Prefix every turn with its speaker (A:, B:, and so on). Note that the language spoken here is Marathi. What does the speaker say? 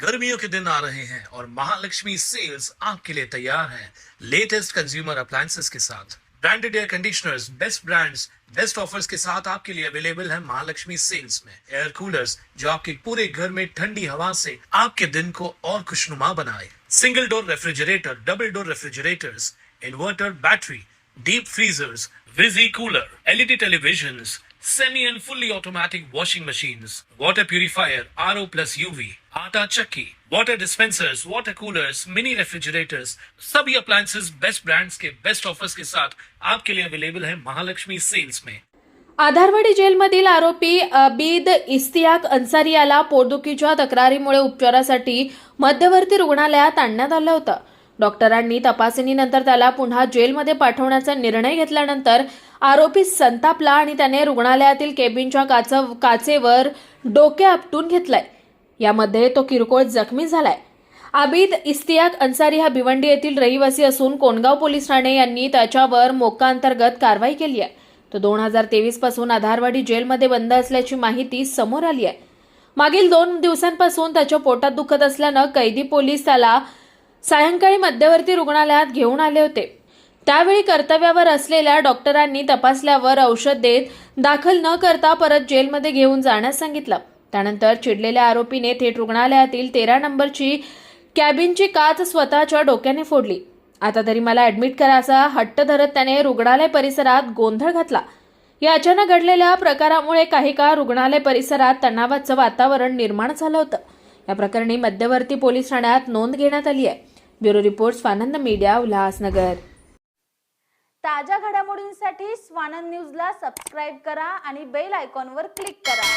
A: गर्मियों के दिन आ रहे हैं और महालक्ष्मी सेल्स आपके लिए तैयार है लेटेस्ट कंज्यूमर अप्लायंसेस के साथ। Branded air conditioners, best brands, best offers के साथ आपके लिए अवेलेबल है महालक्ष्मी सेल्स में। एयर कूलर्स जो आपके पूरे घर में ठंडी हवा से आपके दिन को और खुशनुमा बनाए। Single door refrigerator, double door refrigerators, inverter battery, deep freezers, visi cooler, LED televisions, semi and fully automatic washing machines, water purifier, RO plus UV, आटा चक्की, water dispensers, water coolers, mini refrigerators, सभी appliances बेस्ट ब्रांड्स के बेस्ट ऑफर्स के साथ आपके लिए अवेलेबल है महालक्ष्मी सेल्स में।
B: आधारवाडी जेलमधील आरोपी अबीद इस्तियाक अन्सारी याला पोटदुखीच्या तक्रारीमुळे उपचारासाठी मध्यवर्ती रुग्णालयात आणण्यात आलं होतं। डॉक्टरांनी तपासणीनंतर त्याला पुन्हा जेलमध्ये पाठवण्याचा निर्णय घेतल्यानंतर आरोपी संतापला आणि त्याने रुग्णालयातील केबिनच्या काचेवर डोके आपटून घेतलंय। यामध्ये तो किरकोळ जखमी झालाय। आबिद इस्तियाक अन्सारी हा भिवंडी येथील रहिवासी असून कोंडगाव पोलीस ठाणे यांनी त्याच्यावर मोक्का अंतर्गत कारवाई केली आहे। तो 2023 पासून आधारवाडी जेलमध्ये बंद असल्याची माहिती समोर आली आहे। मागील 2 दिवसांपासून त्याच्या पोटात दुखत असल्यानं कैदी पोलीस त्याला सायंकाळी मध्यवर्ती रुग्णालयात घेऊन आले होते। त्यावेळी कर्तव्यावर असलेल्या डॉक्टरांनी तपासल्यावर औषध देत दाखल न करता परत जेलमध्ये घेऊन जाण्यास सांगितलं। त्यानंतर चिडलेल्या आरोपीने थेट रुग्णालयातील 13 नंबरची कॅबिनची काच स्वतःच्या डोक्याने फोडली। आता तरी मला ऍडमिट करा असा हट्ट धरत त्याने रुग्णालय परिसरात गोंधळ घातला। या अचानक घडलेल्या प्रकारामुळे काही काळ रुग्णालय परिसरात तणावाचं वातावरण निर्माण झालं होतं। या प्रकरणी मध्यवर्ती पोलीस ठाण्यात नोंद घेण्यात आली आहे। Bureau report Swanand media, Ulhasnagar.
C: ताज्या घडामोडींसाठी स्वानंद न्यूजला सबस्क्राइब करा आणि बेल आयकॉनवर क्लिक करा।